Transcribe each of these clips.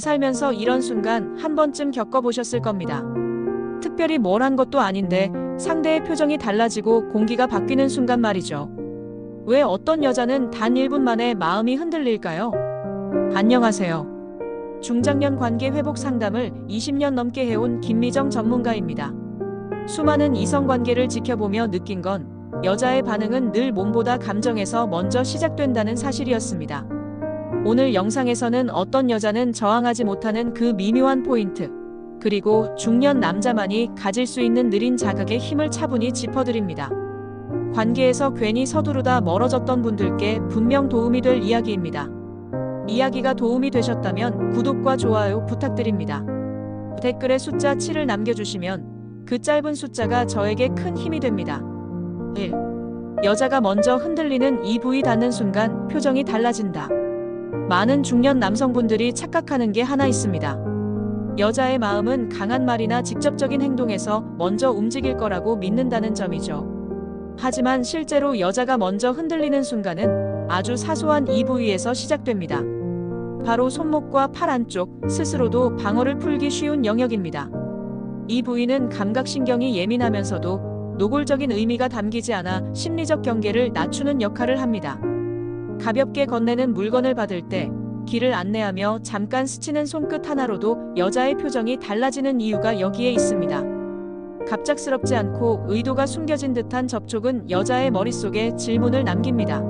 살면서 이런 순간 한 번쯤 겪어보셨을 겁니다. 특별히 뭘 한 것도 아닌데 상대의 표정이 달라지고 공기가 바뀌는 순간 말이죠. 왜 어떤 여자는 단 1분 만에 마음이 흔들릴까요? 안녕하세요. 중장년 관계 회복 상담을 20년 넘게 해온 김미정 전문가입니다. 수많은 이성관계를 지켜보며 느낀 건 여자의 반응은 늘 몸보다 감정에서 먼저 시작된다는 사실이었습니다. 오늘 영상에서는 어떤 여자는 저항하지 못하는 그 미묘한 포인트, 그리고 중년 남자만이 가질 수 있는 느린 자극의 힘을 차분히 짚어드립니다. 관계에서 괜히 서두르다 멀어졌던 분들께 분명 도움이 될 이야기입니다. 이야기가 도움이 되셨다면 구독과 좋아요 부탁드립니다. 댓글에 숫자 7을 남겨주시면 그 짧은 숫자가 저에게 큰 힘이 됩니다. 1. 여자가 먼저 흔들리는 이 부위 닿는 순간 표정이 달라진다. 많은 중년 남성분들이 착각하는 게 하나 있습니다. 여자의 마음은 강한 말이나 직접적인 행동에서 먼저 움직일 거라고 믿는다는 점이죠. 하지만 실제로 여자가 먼저 흔들리는 순간은 아주 사소한 이 부위에서 시작됩니다. 바로 손목과 팔 안쪽, 스스로도 방어를 풀기 쉬운 영역입니다. 이 부위는 감각신경이 예민하면서도 노골적인 의미가 담기지 않아 심리적 경계를 낮추는 역할을 합니다. 가볍게 건네는 물건을 받을 때, 길을 안내하며 잠깐 스치는 손끝 하나로도 여자의 표정이 달라지는 이유가 여기에 있습니다. 갑작스럽지 않고 의도가 숨겨진 듯한 접촉은 여자의 머릿속에 질문을 남깁니다.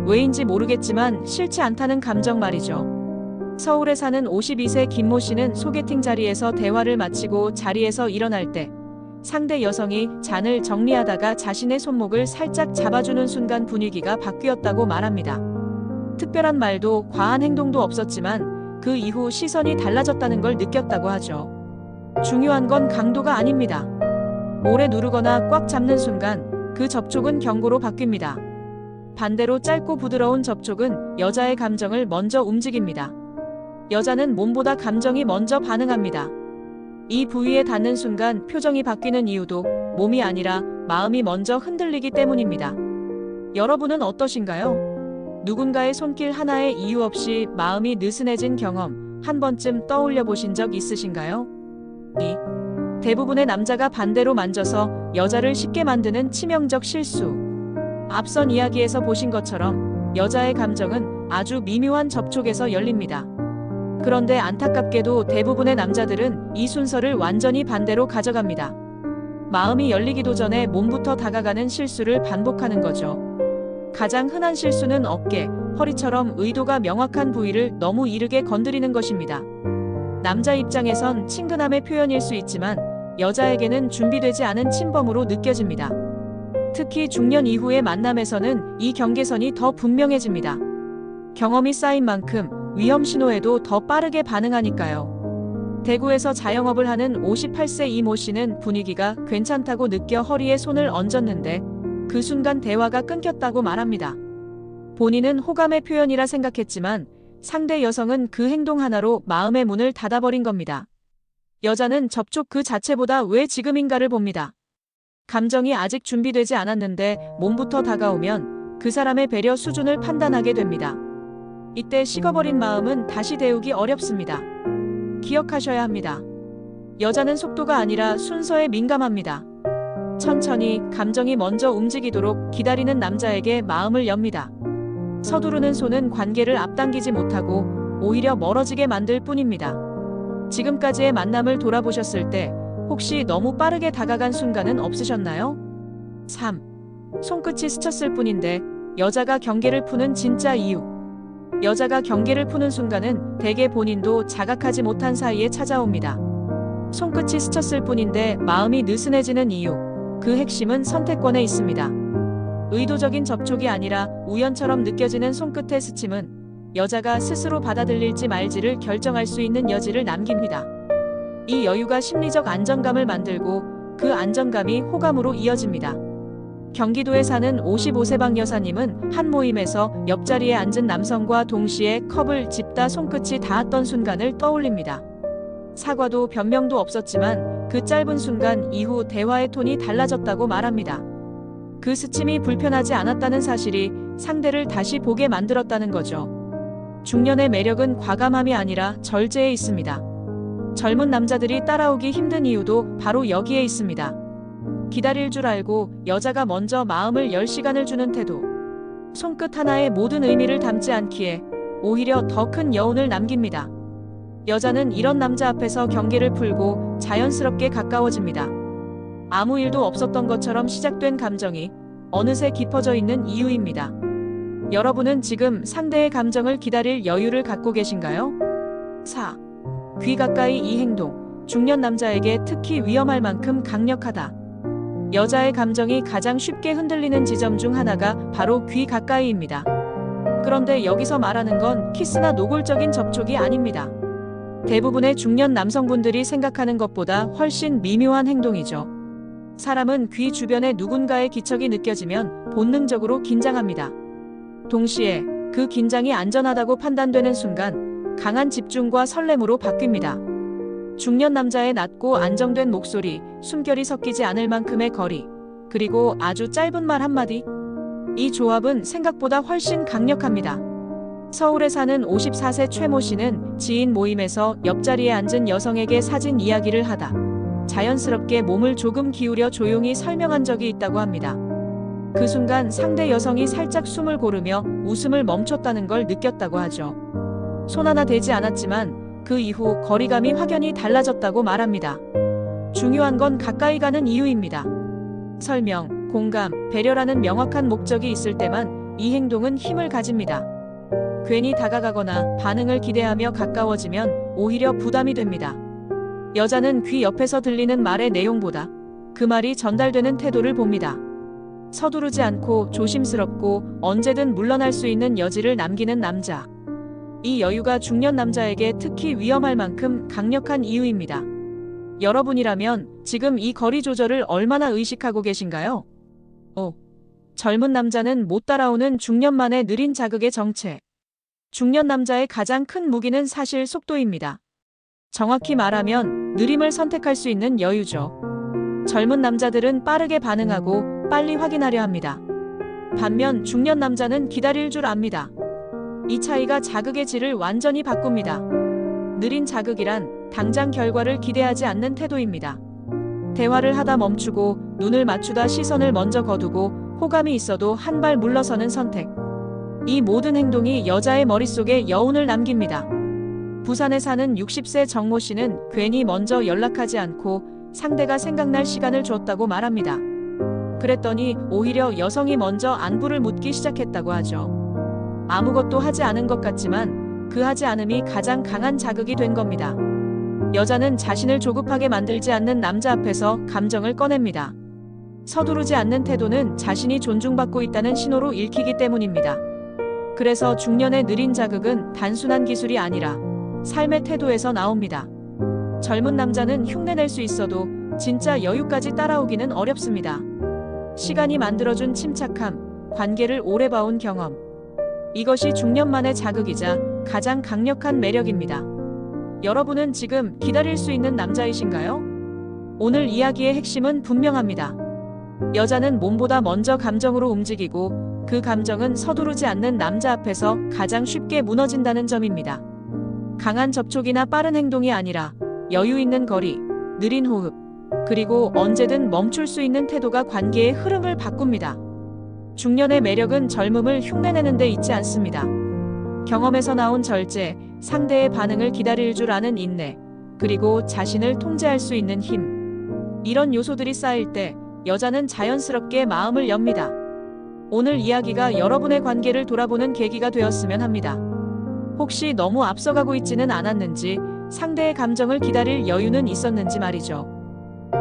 왜인지 모르겠지만 싫지 않다는 감정 말이죠. 서울에 사는 52세 김모 씨는 소개팅 자리에서 대화를 마치고 자리에서 일어날 때 상대 여성이 잔을 정리하다가 자신의 손목을 살짝 잡아주는 순간 분위기가 바뀌었다고 말합니다. 특별한 말도 과한 행동도 없었지만 그 이후 시선이 달라졌다는 걸 느꼈다고 하죠. 중요한 건 강도가 아닙니다. 오래 누르거나 꽉 잡는 순간 그 접촉은 경고로 바뀝니다. 반대로 짧고 부드러운 접촉은 여자의 감정을 먼저 움직입니다. 여자는 몸보다 감정이 먼저 반응합니다. 이 부위에 닿는 순간 표정이 바뀌는 이유도 몸이 아니라 마음이 먼저 흔들리기 때문입니다. 여러분은 어떠신가요? 누군가의 손길 하나에 이유 없이 마음이 느슨해진 경험 한 번쯤 떠올려 보신 적 있으신가요? 2. 대부분의 남자가 반대로 만져서 여자를 쉽게 만드는 치명적 실수. 앞선 이야기에서 보신 것처럼 여자의 감정은 아주 미묘한 접촉에서 열립니다. 그런데 안타깝게도 대부분의 남자들은 이 순서를 완전히 반대로 가져갑니다. 마음이 열리기도 전에 몸부터 다가가는 실수를 반복하는 거죠. 가장 흔한 실수는 어깨, 허리처럼 의도가 명확한 부위를 너무 이르게 건드리는 것입니다. 남자 입장에선 친근함의 표현일 수 있지만 여자에게는 준비되지 않은 침범으로 느껴집니다. 특히 중년 이후의 만남에서는 이 경계선이 더 분명해집니다. 경험이 쌓인 만큼 위험 신호에도 더 빠르게 반응하니까요. 대구에서 자영업을 하는 58세 이모 씨는 분위기가 괜찮다고 느껴 허리에 손을 얹었는데 그 순간 대화가 끊겼다고 말합니다. 본인은 호감의 표현이라 생각했지만 상대 여성은 그 행동 하나로 마음의 문을 닫아버린 겁니다. 여자는 접촉 그 자체보다 왜 지금인가를 봅니다. 감정이 아직 준비되지 않았는데 몸부터 다가오면 그 사람의 배려 수준을 판단하게 됩니다. 이때 식어버린 마음은 다시 데우기 어렵습니다. 기억하셔야 합니다. 여자는 속도가 아니라 순서에 민감합니다. 천천히 감정이 먼저 움직이도록 기다리는 남자에게 마음을 엽니다. 서두르는 손은 관계를 앞당기지 못하고 오히려 멀어지게 만들 뿐입니다. 지금까지의 만남을 돌아보셨을 때 혹시 너무 빠르게 다가간 순간은 없으셨나요? 3. 손끝이 스쳤을 뿐인데 여자가 경계를 푸는 진짜 이유. 여자가 경계를 푸는 순간은 대개 본인도 자각하지 못한 사이에 찾아옵니다. 손끝이 스쳤을 뿐인데 마음이 느슨해지는 이유. 그 핵심은 선택권에 있습니다. 의도적인 접촉이 아니라 우연처럼 느껴지는 손끝의 스침은 여자가 스스로 받아들일지 말지를 결정할 수 있는 여지를 남깁니다. 이 여유가 심리적 안정감을 만들고 그 안정감이 호감으로 이어집니다. 경기도에 사는 55세방 여사님은 한 모임에서 옆자리에 앉은 남성과 동시에 컵을 집다 손끝이 닿았던 순간을 떠올립니다. 사과도 변명도 없었지만 그 짧은 순간 이후 대화의 톤이 달라졌다고 말합니다. 그 스침이 불편하지 않았다는 사실이 상대를 다시 보게 만들었다는 거죠. 중년의 매력은 과감함이 아니라 절제에 있습니다. 젊은 남자들이 따라오기 힘든 이유도 바로 여기에 있습니다. 기다릴 줄 알고 여자가 먼저 마음을 열 시간을 주는 태도. 손끝 하나에 모든 의미를 담지 않기에 오히려 더 큰 여운을 남깁니다. 여자는 이런 남자 앞에서 경계를 풀고 자연스럽게 가까워집니다. 아무 일도 없었던 것처럼 시작된 감정이 어느새 깊어져 있는 이유입니다. 여러분은 지금 상대의 감정을 기다릴 여유를 갖고 계신가요? 4. 귀 가까이 이 행동. 중년 남자에게 특히 위험할 만큼 강력하다. 여자의 감정이 가장 쉽게 흔들리는 지점 중 하나가 바로 귀 가까이입니다. 그런데 여기서 말하는 건 키스나 노골적인 접촉이 아닙니다. 대부분의 중년 남성분들이 생각하는 것보다 훨씬 미묘한 행동이죠. 사람은 귀 주변에 누군가의 기척이 느껴지면 본능적으로 긴장합니다. 동시에 그 긴장이 안전하다고 판단되는 순간 강한 집중과 설렘으로 바뀝니다. 중년 남자의 낮고 안정된 목소리, 숨결이 섞이지 않을 만큼의 거리, 그리고 아주 짧은 말 한마디. 이 조합은 생각보다 훨씬 강력합니다. 서울에 사는 54세 최모 씨는 지인 모임에서 옆자리에 앉은 여성에게 사진 이야기를 하다 자연스럽게 몸을 조금 기울여 조용히 설명한 적이 있다고 합니다. 그 순간 상대 여성이 살짝 숨을 고르며 웃음을 멈췄다는 걸 느꼈다고 하죠. 손 하나 대지 않았지만 그 이후 거리감이 확연히 달라졌다고 말합니다. 중요한 건 가까이 가는 이유입니다. 설명, 공감, 배려라는 명확한 목적이 있을 때만 이 행동은 힘을 가집니다. 괜히 다가가거나 반응을 기대하며 가까워지면 오히려 부담이 됩니다. 여자는 귀 옆에서 들리는 말의 내용보다 그 말이 전달되는 태도를 봅니다. 서두르지 않고 조심스럽고 언제든 물러날 수 있는 여지를 남기는 남자. 이 여유가 중년 남자에게 특히 위험할 만큼 강력한 이유입니다. 여러분이라면 지금 이 거리 조절을 얼마나 의식하고 계신가요? 5. 젊은 남자는 못 따라오는 중년만의 느린 자극의 정체. 중년 남자의 가장 큰 무기는 사실 속도입니다. 정확히 말하면 느림을 선택할 수 있는 여유죠. 젊은 남자들은 빠르게 반응하고 빨리 확인하려 합니다. 반면 중년 남자는 기다릴 줄 압니다. 이 차이가 자극의 질을 완전히 바꿉니다. 느린 자극이란 당장 결과를 기대하지 않는 태도입니다. 대화를 하다 멈추고 눈을 맞추다 시선을 먼저 거두고 호감이 있어도 한 발 물러서는 선택. 이 모든 행동이 여자의 머릿속에 여운을 남깁니다. 부산에 사는 60세 정모 씨는 괜히 먼저 연락하지 않고 상대가 생각날 시간을 줬다고 말합니다. 그랬더니 오히려 여성이 먼저 안부를 묻기 시작했다고 하죠. 아무것도 하지 않은 것 같지만 그 하지 않음이 가장 강한 자극이 된 겁니다. 여자는 자신을 조급하게 만들지 않는 남자 앞에서 감정을 꺼냅니다. 서두르지 않는 태도는 자신이 존중받고 있다는 신호로 읽히기 때문입니다. 그래서 중년의 느린 자극은 단순한 기술이 아니라 삶의 태도에서 나옵니다. 젊은 남자는 흉내낼 수 있어도 진짜 여유까지 따라오기는 어렵습니다. 시간이 만들어준 침착함, 관계를 오래 봐온 경험. 이것이 중년만의 자극이자 가장 강력한 매력입니다. 여러분은 지금 기다릴 수 있는 남자이신가요? 오늘 이야기의 핵심은 분명합니다. 여자는 몸보다 먼저 감정으로 움직이고 그 감정은 서두르지 않는 남자 앞에서 가장 쉽게 무너진다는 점입니다. 강한 접촉이나 빠른 행동이 아니라 여유 있는 거리, 느린 호흡, 그리고 언제든 멈출 수 있는 태도가 관계의 흐름을 바꿉니다. 중년의 매력은 젊음을 흉내내는 데 있지 않습니다. 경험에서 나온 절제, 상대의 반응을 기다릴 줄 아는 인내, 그리고 자신을 통제할 수 있는 힘. 이런 요소들이 쌓일 때 여자는 자연스럽게 마음을 엽니다. 오늘 이야기가 여러분의 관계를 돌아보는 계기가 되었으면 합니다. 혹시 너무 앞서가고 있지는 않았는지, 상대의 감정을 기다릴 여유는 있었는지 말이죠.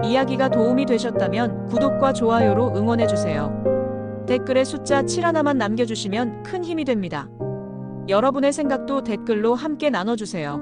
이야기가 도움이 되셨다면 구독과 좋아요로 응원해주세요. 댓글에 숫자 7 하나만 남겨주시면 큰 힘이 됩니다. 여러분의 생각도 댓글로 함께 나눠주세요.